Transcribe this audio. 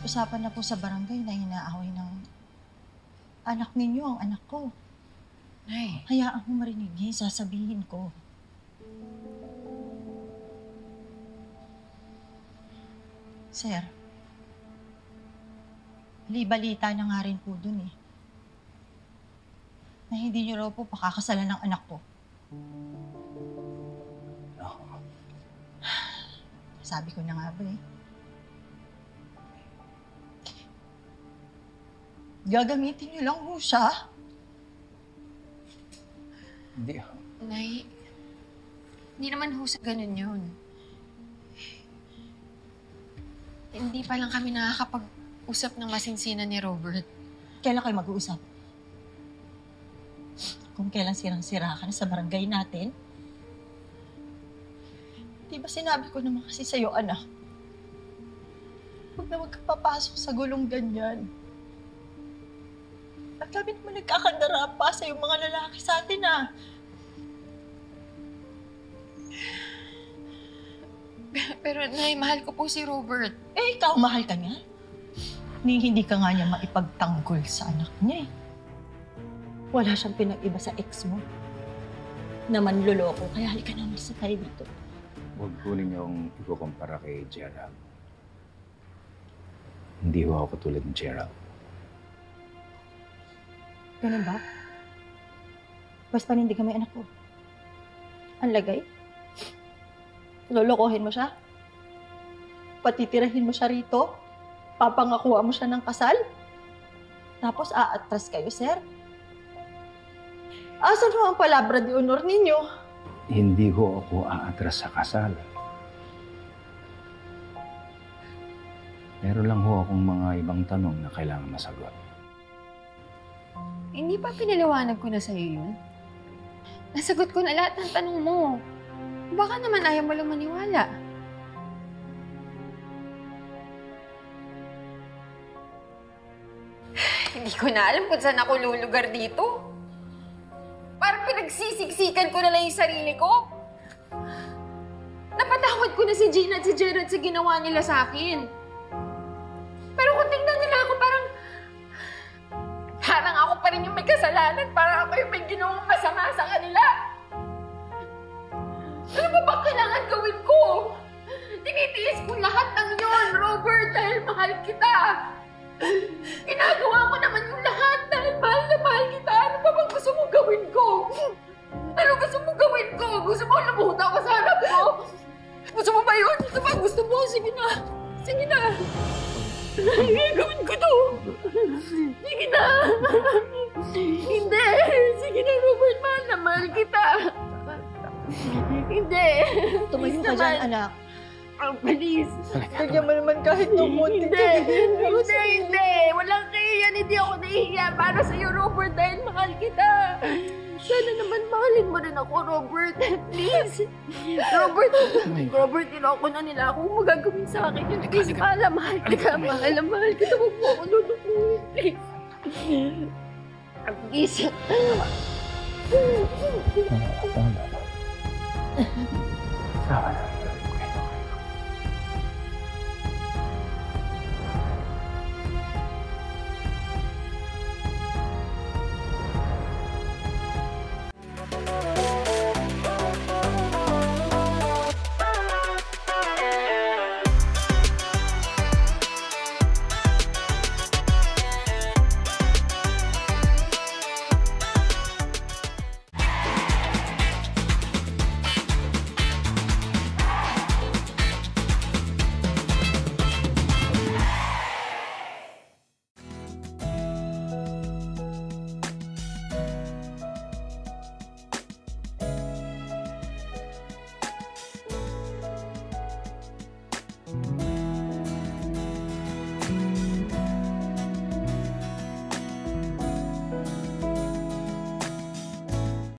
Usapan na po sa barangay na inaaway ng anak ninyo ang anak ko. Nay. Hayaan mo marinig niya, sasabihin ko. Sir, balita na nga rin po dun eh. Na hindi niyo raw po pakakasalan ng anak ko. Sabi ko na nga ba eh. Gagamitin niyo lang po siya. Hindi. Nay, hindi naman ho sa ganun yun. Hindi pa lang kami nakakapag-usap ng masinsinan ni Robert. Kailan kayo mag-uusap? Kung kailan sirang-sira ka na sa barangay natin? Di ba sinabi ko naman kasi sa'yo, anak? Huwag na huwag kang papasok sa gulong ganyan. At kami naman nagkakandara pa sa yung mga lalaki sa atin, ah. Pero, Nay, mahal ko po si Robert. Eh, ikaw, mahal ka niya? Hindi ka nga niya maipagtanggol sa anak niya, eh. Wala siyang pinag-iba sa ex mo. Na manloloko, kaya halika na sa tayo dito. Huwag po ninyong ikukumpara kay Gerald. Hindi ho ako tulad ni Gerald. Ganun ba? Basta panindig ka may anak ko. Ang lagay? Lolokohin mo siya? Patitirahin mo siya rito? Papangakuha mo siya ng kasal? Tapos aatras kayo, sir? Asan ho ang palabra de honor ninyo? Hindi ho ako aatras sa kasal. Meron lang ho akong mga ibang tanong na kailangan masagot. Hindi pa pinaliwanag ko na sa'yo yun? Nasagot ko na lahat ng tanong mo. Baka naman ayaw mo lang maniwala. Hindi ko na alam kung saan ako lulugar dito. Parang pinagsisiksikan ko na lang yung sarili ko. Napatawad ko na si Gina at si Gerald sa ginawa nila sa akin. Pero kung tingnan nila ako, parang ako pa rin yung may kasalanan. Parang ako yung may ginawang masama sa kanila. Ano ba ba kailangan gawin ko? Tinitiis ko lahat ng yun, Robert, dahil mahal kita. Ginagawa ko naman yung lahat dahil mahal na mahal kita. Ano ba bang gusto mong gawin ko? Ano gusto mong gawin ko? Gusto mo lumuta ako sa harap ko? Gusto mo ba yun? Ito ba gusto mo? Sige na. Sige na. Gagawin ko to. Sige na. Hindi. Sige na, Robert. Mahal na mahal kita. Hindi. Tumayo ka dyan, anak. Oh, please. Bigyan mo naman kahit tumuti. Hindi. Walang kahiyan. Hindi ako nahihiya para sa'yo, Robert, dahil mahal kita. Sana naman mahalin mo rin ako, Robert. Please. Robert, niloko na nila ako. Huwag magagawin sa akin yun. Please, mahal kita. Mahal kita. Huwag mo ako lulukuhin. Please. Please. Tama na.